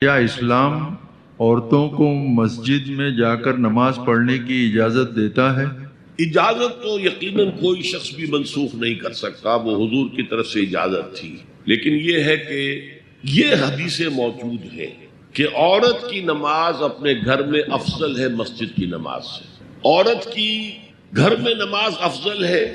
کیا اسلام عورتوں کو مسجد میں جا کر نماز پڑھنے کی اجازت دیتا ہے؟ اجازت تو یقیناً کوئی شخص بھی منسوخ نہیں کر سکتا، وہ حضور کی طرف سے اجازت تھی، لیکن یہ ہے کہ یہ حدیثیں موجود ہیں کہ عورت کی نماز اپنے گھر میں افضل ہے مسجد کی نماز سے۔ عورت کی گھر میں نماز افضل ہے،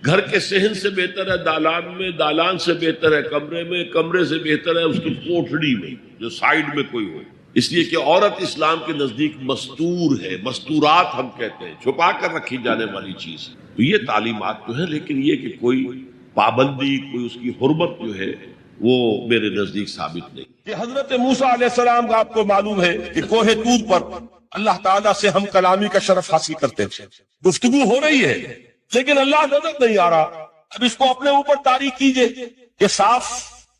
گھر کے صحن سے بہتر ہے دالان میں، دالان سے بہتر ہے کمرے میں، کمرے سے بہتر ہے اس کی کوٹھڑی میں جو سائیڈ میں کوئی ہو، اس لیے کہ عورت اسلام کے نزدیک مستور ہے، مستورات ہم کہتے ہیں، چھپا کر رکھی جانے والی چیز۔ تو یہ تعلیمات تو ہے، لیکن یہ کہ کوئی پابندی، کوئی اس کی حرمت جو ہے وہ میرے نزدیک ثابت نہیں۔ کہ حضرت موسیٰ علیہ السلام کا آپ کو معلوم ہے کہ کوہ طور پر اللہ تعالیٰ سے ہم کلامی کا شرف حاصل کرتے تھے، گفتگو ہو رہی ہے لیکن اللہ نظر نہیں آ رہا۔ اب اس کو اپنے اوپر طاری کیجئے کہ صاف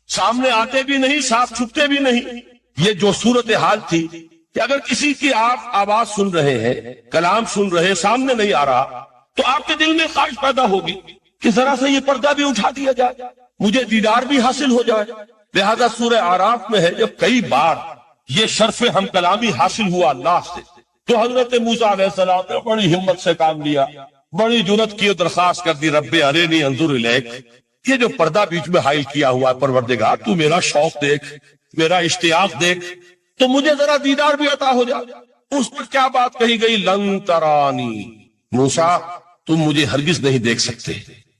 سامنے آتے بھی نہیں، صاف چھپتے بھی نہیں۔ یہ جو صورتحال تھی کہ اگر کسی کی آپ آواز سن رہے ہیں، کلام سن رہے ہیں، سامنے نہیں آ رہا، تو آپ کے دل میں خواہش پیدا ہوگی کہ ذرا سے یہ پردہ بھی اٹھا دیا جائے، مجھے دیدار بھی حاصل ہو جائے۔ لہذا سورہ اعراف میں ہے جب کئی بار یہ شرف ہم کلامی حاصل ہوا اللہ سے، تو حضرت موسیٰ علیہ السلام نے بڑی ہمت سے کام لیا، بڑی جرت کی درخواست کر دی، رب ارنی انظر الیک، یہ جو پردہ بیچ میں حائل کیا ہوا ہے پروردگار، تو میرا شوق دیکھ، میرا اشتیاق دیکھ، تو مجھے ذرا دیدار بھی عطا ہو جائے۔ اس پر کیا بات کہی گئی؟ لن ترانی، موسیٰ تم مجھے ہرگز نہیں دیکھ سکتے،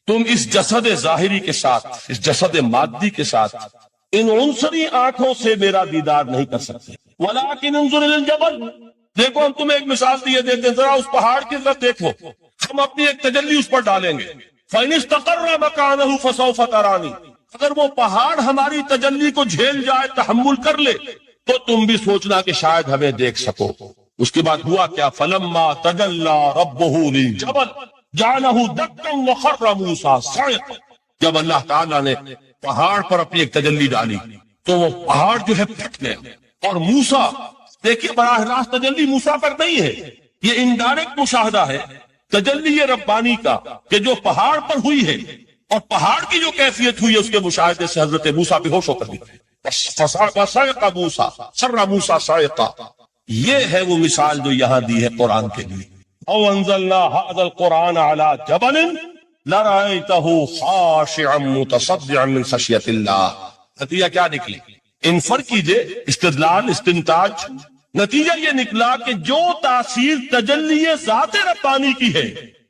تم اس جسد ظاہری کے ساتھ، اس جسد مادی کے ساتھ، ان عنصری آنکھوں سے میرا دیدار نہیں کر سکتے۔ ولیکن انظر الی الجبل، دیکھو ہم تمہیں ایک مثال دیے دیتے ہیں، ذرا اس پہاڑ کی طرف دیکھو، ہم اپنی ایک تجلی اس پر ڈالیں گے۔ فَإِنِ اسْتَقَرَّ مَكَانَهُ فَسَوْفَ تَرَانِي، اگر وہ پہاڑ ہماری تجلی کو جھیل جائے، تحمل کر لے، تو تم بھی سوچنا کہ شاید ہمیں دیکھ سکو۔ اس کے بعد ہوا کیا؟ فَلَمَّا تَجَلَّى رَبُّهُ لِلْجَبَلِ جَعَلَهُ دَكًّا وَخَرَّ مُوسَىٰ صَعِقًا، جب اللہ تعالیٰ نے پہاڑ پر اپنی ایک تجلی ڈالی تو وہ پہاڑ جو ہے پھٹ گیا، اور موسیٰ، دیکھیے براہ راست تجلی موسیٰ پر نہیں ہے، یہ انڈائریکٹ مشاہدہ ہے تجلی ربانی کا کہ جو پہاڑ پر ہوئی ہے، اور پہاڑ کی جو کیفیت ہوئی ہے اس کے مشاہدے سے حضرت موسیٰ بے ہوش ہو کر گئے۔ فَصَعِقَ مُوسَىٰ سَرَّ مُوسَىٰ صَعِقًا، یہ ہے وہ مثال جو یہاں دی ہے قرآن کے لیے۔ او انزلنا هذا القرآن على جبل لرأيته خاشعا متصدعا من خشية اللہ۔ نتیجہ کیا نکلی؟ انفر کیجئے، استدلال، استنتاج، نتیجہ یہ نکلا کہ جو تاثیر تجلی ذات ربانی کی ہے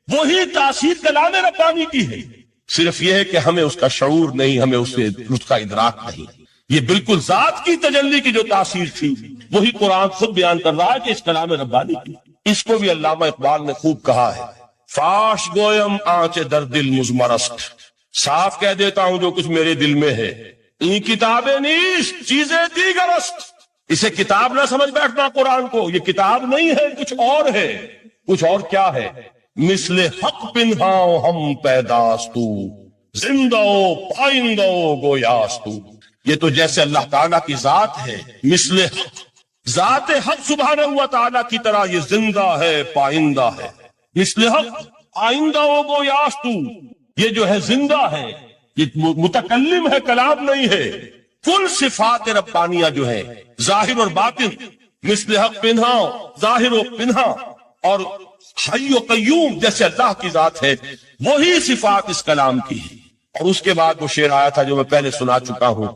وہی تاثیر کلام ربانی کی ہے، صرف یہ ہے کہ ہمیں اس کا شعور نہیں، ہمیں اس کا ادراک نہیں۔ یہ بالکل ذات کی تجلی کی جو تاثیر تھی وہی قرآن خود بیان کر رہا ہے کہ اس کلام ربانی کی۔ اس کو بھی علامہ اقبال نے خوب کہا ہے، فاش گویم آنچ در دل مزمرست، صاف کہہ دیتا ہوں جو کچھ میرے دل میں ہے، این کتابیں نیست چیزیں دیگرست، اسے کتاب نہ سمجھ بیٹھنا قرآن کو، یہ کتاب نہیں ہے، کچھ اور ہے۔ کچھ اور کیا ہے؟ مثل حق پنہاؤ ہم پیداستو، زندہ پائندہ گویاستو، یہ تو جیسے اللہ تعالیٰ کی ذات ہے، مثل حق، ذات حق سبحانہ و تعالیٰ کی طرح یہ زندہ ہے، پائندہ ہے۔ مثل حق آئندہ و گویاستو، یہ جو ہے زندہ ہے، یہ متکلم ہے، کلام نہیں ہے۔ کل صفات ربانیہ جو ہے ظاہر اور باطن، مثل حق پنہا، ظاہر و پنہا، اور حی و قیوم جیسے اللہ کی ذات ہے، وہی صفات اس کلام کی ہے۔ اور اس کے بعد وہ شعر آیا تھا جو میں پہلے سنا چکا ہوں،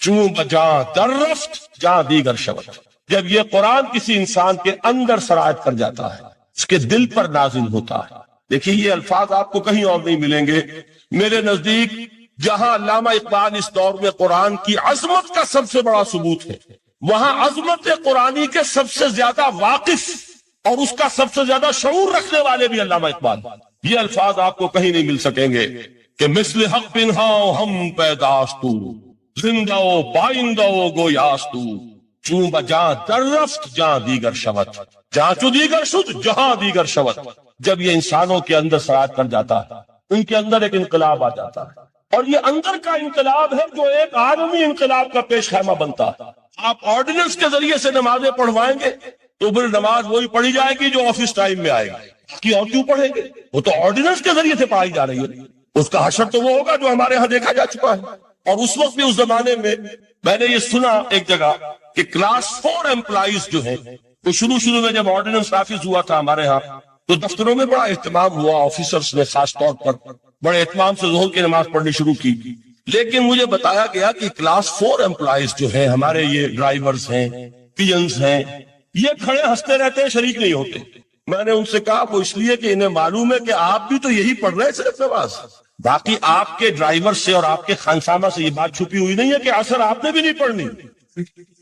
چوں بجاں در رفت جاں دیگر شود، جب یہ قرآن کسی انسان کے اندر سرایت کر جاتا ہے، اس کے دل پر نازل ہوتا ہے۔ دیکھیے یہ الفاظ آپ کو کہیں اور نہیں ملیں گے۔ میرے نزدیک جہاں علامہ اقبال اس دور میں قرآن کی عظمت کا سب سے بڑا ثبوت ہے، وہاں عظمت قرآنی کے سب سے زیادہ واقف اور اس کا سب سے زیادہ شعور رکھنے والے بھی علامہ اقبال۔ یہ الفاظ آپ کو کہیں نہیں مل سکیں گے کہ مثل حق پنہاؤ ہم پیداستو، زندہ و پائندہ و گویاستو، چون بجاں در رفت جہاں دیگر شود، جہاں چو دیگر شد جہاں دیگر شود۔ جب یہ انسانوں کے اندر سرایت کر جاتا ہے، ان کے اندر ایک انقلاب آ جاتا ہے، اور یہ اندر کا انقلاب ہے جو ایک عالمی انقلاب کا پیش خیمہ بنتا ہے۔ آپ آرڈیننس کے ذریعے سے نمازیں پڑھوائیں گے تو پھر نماز وہی پڑھی جائے گی جو آفس ٹائم میں آئے گی، کہ اور کیوں پڑھیں گے؟ وہ تو آرڈیننس کے ذریعے سے پڑھائی جا رہی ہے، اس کا حشر تو وہ ہوگا جو ہمارے ہاں دیکھا جا چکا ہے۔ اور اس وقت بھی اس زمانے میں نے یہ سنا ایک جگہ کہ کلاس 4 امپلائیز جو ہیں وہ شروع میں جب آرڈیننس نافذ ہوا تھا ہمارے ہاں تو دفتروں میں بڑا اہتمام ہوا، آفیسرز نے خاص طور پر بڑے اہتمام سے ظہر کی نماز پڑھنی شروع کی، لیکن مجھے بتایا گیا کہ کلاس 4 امپلائیز جو ہیں ہمارے، یہ ڈرائیورز ہیں، پینز ہیں، یہ کھڑے ہنستے رہتے ہیں، شریک نہیں ہوتے۔ میں نے ان سے کہا وہ اس لیے کہ انہیں معلوم ہے کہ آپ بھی تو یہی پڑھ رہے ہیں صرف نماز، باقی آپ کے ڈرائیور سے اور آپ کے خانسامہ سے یہ بات چھپی ہوئی نہیں ہے کہ اثر آپ نے بھی نہیں پڑھنی،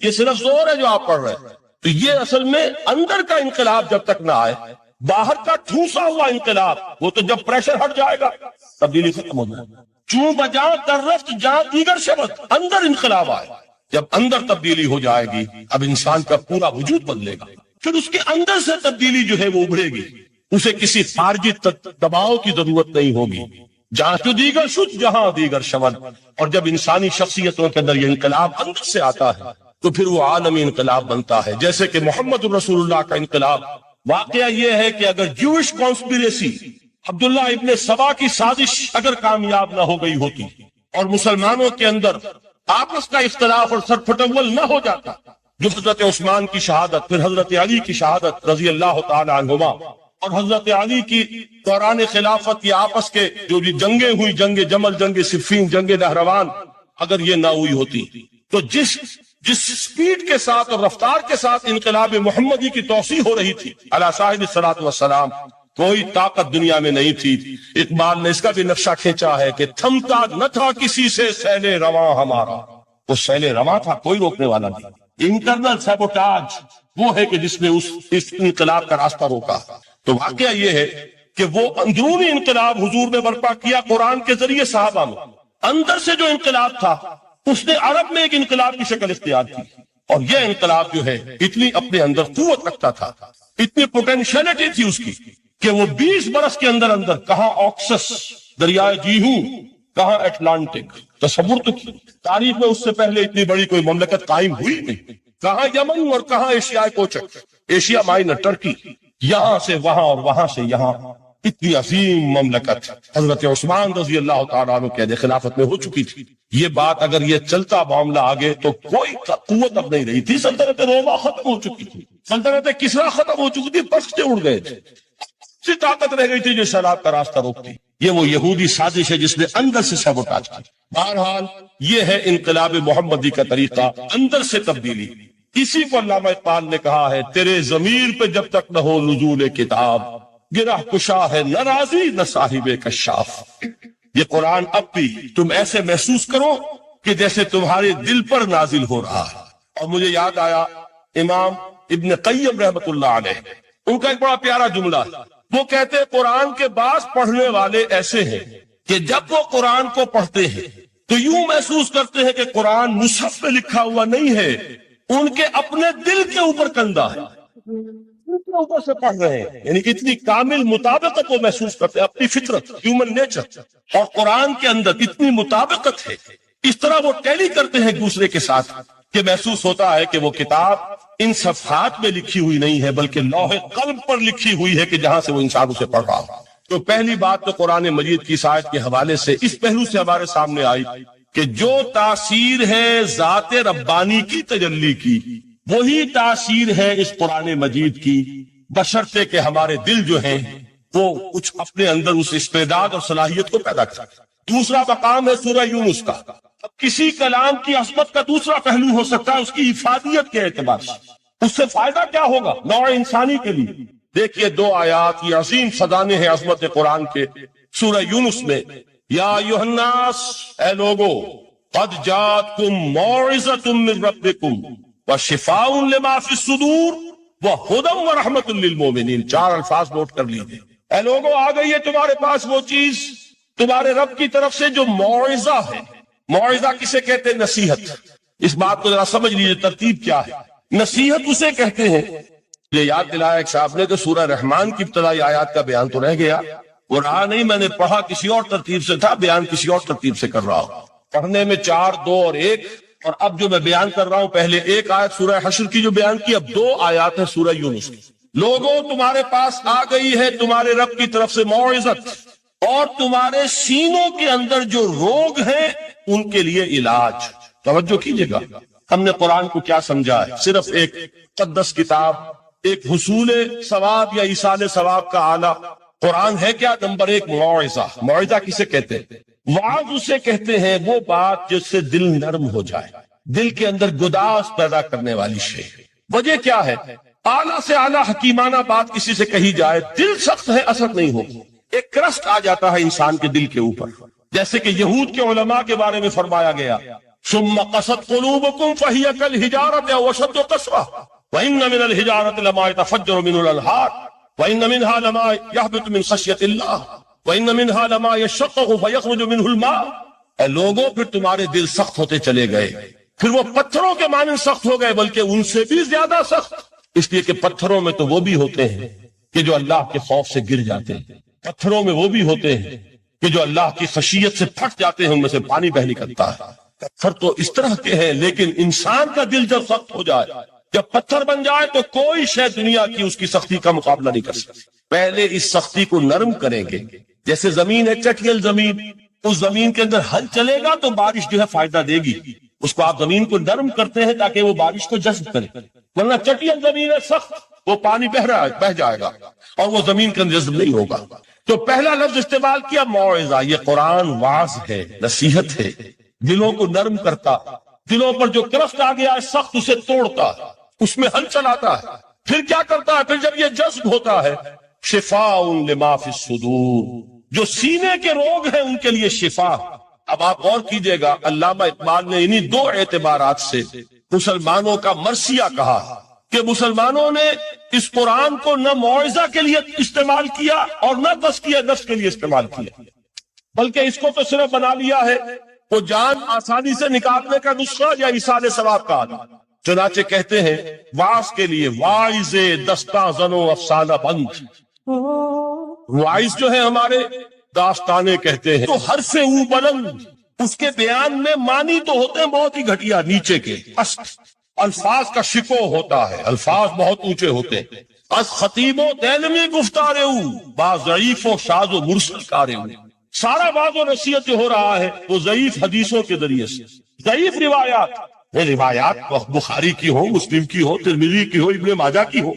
یہ صرف زور ہے جو آپ پڑھ رہے ہیں۔ تو یہ اصل میں اندر کا انقلاب جب تک نہ آئے، باہر کا ٹھوسا ہوا انقلاب وہ تو جب پریشر ہٹ جائے گا تبدیلی ختم ہو جائے گا۔ چوں بجا در رفت جہاں دیگر شبت، اندر انقلاب آئے، جب اندر تبدیلی ہو جائے گی اب انسان کا پورا وجود بدلے گا، پھر اس کے اندر سے تبدیلی جو ہے وہ ابھرے گی، اسے کسی خارجی دباؤ کی ضرورت نہیں ہوگی۔ جہاں تو دیگر شد جہاں دیگر شود، اور جب انسانی شخصیتوں کے اندر یہ انقلاب اندر سے آتا ہے تو پھر وہ عالمی انقلاب بنتا ہے، جیسے کہ محمد رسول اللہ کا انقلاب۔ واقعہ یہ ہے کہ اگر جوش کانسپیریسی، عبداللہ ابن سبا کی سازش اگر کامیاب نہ ہو گئی ہوتی اور مسلمانوں کے اندر آپس کا اختلاف اور سر پھٹول نہ ہو جاتا، جو حضرت عثمان کی شہادت، پھر حضرت علی کی شہادت رضی اللہ تعالی عنہما، اور حضرت علی کی دوران خلافت یہ آپس کے جو بھی جنگیں ہوئی، جنگ جمل، جنگ صفین، جنگ نہروان، اگر یہ نہ ہوئی ہوتی تو جس سپیڈ کے ساتھ اور رفتار کے ساتھ انقلاب محمدی کی توسیع ہو رہی تھی علی صاحب الصلاۃ والسلام، کوئی طاقت دنیا میں نہیں تھی۔ اقبال نے اس کا بھی نقشہ کھینچا ہے کہ تھمتا نہ تھا کسی سے سیل رواں ہمارا، وہ سیل رواں تھا، کوئی روکنے والا نہیں۔ انٹرنل سیبوٹاج وہ ہے کہ جس نے اس انقلاب کا راستہ روکا۔ تو واقعہ یہ ہے کہ وہ اندرونی انقلاب حضور نے برپا کیا قرآن کے ذریعے صحابہ میں، اندر سے جو انقلاب تھا اس نے عرب میں ایک انقلاب کی شکل اختیار کی، اور یہ انقلاب جو ہے اتنی اپنے اندر قوت رکھتا تھا، اتنی پوٹینشیلٹی تھی اس کی کہ وہ 20 برس کے اندر کہاں آکسس دریائے جیہوں، کہاں اٹلانٹک، تصور تو کی تاریخ میں اس سے پہلے اتنی بڑی کوئی مملکت قائم ہوئی نہیں، کہاں یمن اور کہاں ایشیا کوچک، ایشیا مائنر، ٹرکی، یہاں سے وہاں اور وہاں سے یہاں، اتنی عظیم مملکت حضرت عثمان رضی اللہ تعالیٰ عنہ کے خلافت میں ہو چکی تھی۔ یہ بات اگر یہ چلتا معاملہ آگے تو کوئی قوت اب نہیں رہی تھی، سلطنت روما ختم ہو چکی تھی، سلطنت کسرا ختم ہو چکی تھی، پرچے اڑ گئے تھے، سی طاقت رہ گئی تھی جو شراب کا راستہ روکتی۔ یہ وہ یہودی سازش ہے جس نے اندر سے سیبوٹاج کی۔ بہرحال یہ ہے انقلاب محمدی کا طریقہ، اندر سے تبدیلی۔ اسی کو علامہ اقبال نے کہا ہے، تیرے ضمیر پہ جب تک نہ ہو نزول کتاب، گرہ کشا ہے نہ راضی نہ صاحب کشاف۔ یہ قرآن اب بھی تم ایسے محسوس کرو کہ جیسے تمہارے دل پر نازل ہو رہا ہے۔ اور مجھے یاد آیا امام ابن قیم رحمت اللہ علیہ، ان کا ایک بڑا پیارا جملہ ہے، وہ کہتے ہیں قرآن کے بعض پڑھنے والے ایسے ہیں کہ جب وہ قرآن کو پڑھتے ہیں تو یوں محسوس کرتے ہیں کہ قرآن مصحف پہ لکھا ہوا نہیں ہے، ان کے اپنے دل کے اوپر کندہ ہے، اوپر سے پڑھ رہے ہیں، یعنی اتنی کامل مطابقت وہ محسوس کرتے ہیں، اپنی فطرت، ہیومن نیچر اور قرآن کے اندر اتنی مطابقت ہے، اس طرح وہ ٹیلی کرتے ہیں ایک دوسرے کے ساتھ کہ محسوس ہوتا ہے کہ وہ کتاب ان صفحات میں لکھی ہوئی نہیں ہے بلکہ لوح قلب پر لکھی ہوئی ہے کہ جہاں سے وہ انسان اسے پڑھ رہا ہو۔ تو پہلی بات تو قرآن مجید کی آیت کے حوالے سے اس پہلو سے ہمارے سامنے آئی کہ جو تاثیر ہے ذات ربانی کی تجلی کی، وہی تاثیر ہے اس قرآن مجید کی، بشرطے کہ ہمارے دل جو ہیں وہ کچھ اپنے اندر اس استعداد اور صلاحیت کو پیدا کریں۔ دوسرا مقام ہے سورہ یونس کا۔ اب کسی کلام کی عظمت کا دوسرا پہلو ہو سکتا ہے اس کی افادیت کے اعتبار سے، اس سے فائدہ کیا ہوگا نوع انسانی کے لیے۔ دیکھیے 2 آیات یہ عظیم خزانے ہیں عظمت قرآن کے، سورہ یونس میں یا ایھا الناس، اے لوگو، قد جاءتکم موعظۃ من ربکم وشفاء لما فی الصدور وہدی ورحمۃ للمؤمنین۔ 4 الفاظ نوٹ کر لیجیے، اے لوگو آ گئی ہے تمہارے پاس وہ چیز تمہارے رب کی طرف سے جو موعظہ ہے۔ موعظہ کسے کہتے ہیں؟ نصیحت۔ اس بات کو ذرا سمجھ لیجیے ترتیب کیا ہے۔ نصیحت اسے کہتے ہیں، یہ یاد دلایا ایک صاحب نے کہ سورہ رحمان کی ابتدائی آیات کا بیان تو رہ گیا، وہ رہا نہیں، میں نے پڑھا کسی اور ترتیب سے تھا، بیان کسی اور ترتیب سے کر رہا ہوں۔ پڑھنے میں 4، 2 اور 1، اور اب جو میں بیان کر رہا ہوں پہلے 1 آیت سورہ حشر کی جو بیان کی، اب 2 آیات ہے سورہ یونس کی۔ لوگوں تمہارے پاس آ گئی ہے تمہارے رب کی طرف سے موعظت، اور تمہارے سینوں کے اندر جو روگ ہیں ان کے لیے علاج۔ توجہ کیجئے گا، ہم نے قرآن کو کیا سمجھا ہے؟ صرف ایک مقدس کتاب، ایک حصول ثواب یا ایصال ثواب کا آلہ۔ قرآن ہے کیا؟ نمبر ایک موعظہ۔ موعظہ کسے کہتے ہیں؟ وعظ اسے کہتے ہیں وہ بات جس سے دل نرم ہو جائے، دل کے اندر گداز پیدا کرنے والی شے۔ وجہ کیا ہے؟ اعلیٰ سے اعلیٰ حکیمانہ بات کسی سے کہی جائے، دل سخت ہے، اثر نہیں ہوگا، ایک کرسٹ آ جاتا ہے انسان کے دل کے اوپر۔ جیسے کہ یہود کے علماء کے بارے میں فرمایا گیا، ثم قست قلوبکم فہی کالحجارۃ او اشد قسوۃ وان من الحجارۃ لما يتفجر منه الانہار وان منها لما يهبط من خشیۃ اللہ وان منها لما يشقق فيخرج منه الماء۔ اے لوگوں، پھر تمہارے دل سخت ہوتے چلے گئے، پھر وہ پتھروں کے مانند سخت ہو گئے، بلکہ ان سے بھی زیادہ سخت، اس لیے کہ پتھروں میں تو وہ بھی ہوتے ہیں کہ جو اللہ کے خوف سے گر جاتے ہیں، پتھروں میں وہ بھی ہوتے ہیں کہ جو اللہ کی خشیت سے پھٹ جاتے ہیں، ان میں سے پانی بہ نکلتا ہے۔ پتھر تو اس طرح کے ہیں، لیکن انسان کا دل جب سخت ہو جائے، جب پتھر بن جائے، تو کوئی شے دنیا کی اس کی سختی کا مقابلہ نہیں کر سکتی۔ پہلے اس سختی کو نرم کریں گے، جیسے زمین ہے چٹیل زمین، اس زمین کے اندر ہل چلے گا تو بارش جو ہے فائدہ دے گی، اس کو آپ زمین کو نرم کرتے ہیں تاکہ وہ بارش کو جذب کرے، ورنہ چٹیل زمین ہے سخت، وہ پانی بہ جائے گا اور وہ زمین کے اندر جذب نہیں ہوگا۔ تو پہلا لفظ استعمال کیا موعظہ۔ یہ قرآن واعظ ہے، نصیحت ہے، دلوں کو نرم کرتا، دلوں پر جو کرفٹ آ گیا ہے سخت، اسے توڑتا، اس میں ہل چلاتا ہے۔ پھر کیا کرتا ہے؟ پھر جب یہ جذب ہوتا ہے، شفاء لما فی الصدور، جو سینے کے روگ ہیں ان کے لیے شفا۔ اب آپ غور کیجئے گا، علامہ اقبال نے انہی دو اعتبارات سے مسلمانوں کا مرثیہ کہا کہ مسلمانوں نے اس قرآن کو نہ موعظہ کے لیے استعمال کیا اور نہ تزکیہ نفس کے لیے استعمال کیا، بلکہ اس کو تو صرف بنا لیا ہے وہ جان آسانی سے نکالنے کا نسخہ یا ایصال ثواب کا آلہ۔ چنانچہ کہتے ہیں واعظ کے لیے واعظ دستاں زنو افسانہ بند۔ واعظ جو ہے ہمارے داستانے کہتے ہیں تو حرف او بلند، اس کے بیان میں معنی تو ہوتے ہیں بہت ہی گھٹیا، نیچے کے است، الفاظ کا شکو ہوتا ہے، الفاظ بہت اونچے ہوتے ہیں۔ از خطیب و دینمی گفتار او با ضعیف و شاذ و مرسل کار او۔ سارا باز و نصیحت جو ہو رہا ہے وہ ضعیف حدیثوں کے ذریعے سے، ضعیف روایات بخاری کی ہو، مسلم کی ہو، ترمذی کی ہو، ابن ماجہ کی ہو۔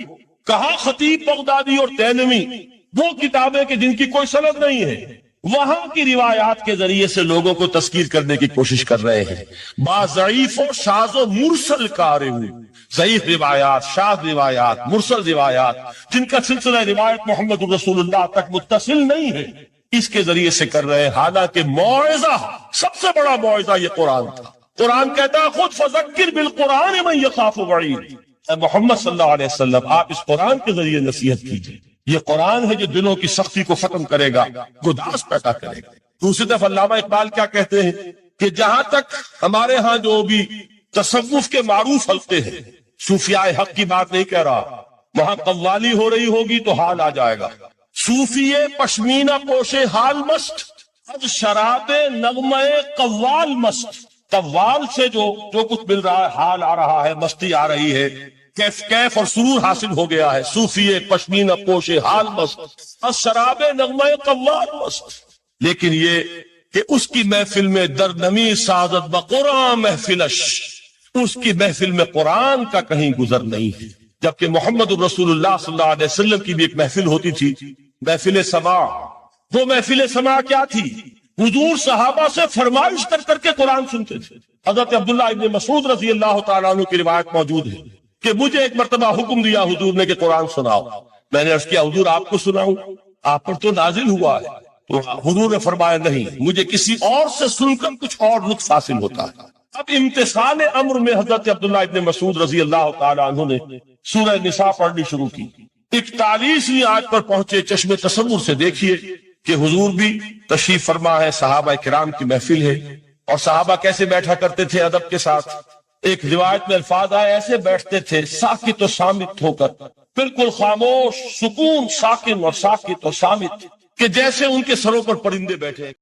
کہا خطیب بغدادی اور تیلمی، وہ کتابیں کہ جن کی کوئی سند نہیں ہے، وہاں کی روایات کے ذریعے سے لوگوں کو تذکیر کرنے کی کوشش کر رہے ہیں۔ با ضعیف و شاذ و مرسل کار او، ضعیف روایات، شاذ روایات، مرسل روایات، جن کا سلسلہ روایت محمد رسول اللہ تک متصل نہیں ہے، اس کے ذریعے سے کر رہے ہیں۔ حالانکہ موعظہ، سب سے بڑا موعظہ یہ قرآن تھا۔ قرآن کہتا ہے خود فذکر بالقرآن من یخاف وعید۔ اے محمد صلی اللہ علیہ وسلم، آپ اس قرآن کے ذریعے نصیحت کیجیے۔ یہ قرآن ہے جو دلوں کی سختی کو ختم کرے گا، گداز پیدا کرے گا۔ دوسری طرف علامہ اقبال کیا کہتے ہیں کہ جہاں تک ہمارے ہاں جو بھی تصوف کے معروف حلقے ہیں، صوفیاء حق کی بات نہیں کہہ رہا، وہاں قوالی ہو رہی ہوگی تو حال آ جائے گا۔ صوفی پشمینہ پوشے حال مست، از شراب نغمہ قوال مست۔ قوال سے جو کچھ مل رہا ہے، حال آ رہا ہے، مستی آ رہی ہے، کیف اور سرور حاصل ہو گیا ہے۔ صوفی پشمینہ پوشے حال مست، از شراب نغمہ قوال مست۔ لیکن یہ کہ اس کی محفل میں در نمی سازت بقرآن محفلش، اس کی محفل میں قرآن کا کہیں گزر نہیں ہے۔ جبکہ محمد رسول اللہ صلی اللہ علیہ وسلم کی بھی ایک محفل ہوتی تھی، محفل سماع۔ وہ محفل سماع کیا تھی؟ حضور صحابہ سے فرمائش کر کر کے قرآن سنتے تھے۔ حضرت عبداللہ ابن مسعود رضی اللہ تعالیٰ عنہ کی روایت موجود ہے کہ مجھے ایک مرتبہ حکم دیا حضور نے کہ قرآن سناؤ۔ میں نے عرض کیا حضور آپ کو سناؤں؟ آپ پر تو نازل ہوا ہے۔ تو حضور نے فرمایا نہیں، مجھے کسی اور سے سن کر کچھ اور لطف حاصل ہوتا ہے۔ اب امتثال امر میں حضرت عبداللہ ابن مسعود رضی اللہ تعالیٰ عنہ نے سورہ نساء پڑھنی شروع کی۔ 41ویں آیت پر پہنچے، چشم تصور سے دیکھیے کہ حضور بھی تشریف فرما ہے، صحابہ کرام کی محفل ہے، اور صحابہ کیسے بیٹھا کرتے تھے ادب کے ساتھ۔ ایک روایت میں الفاظ آئے، ایسے بیٹھتے تھے ساکت و صامت ہو کر، بالکل خاموش، سکون، ساکن اور ساکت اور صامت، کہ جیسے ان کے سروں پر پرندے بیٹھے۔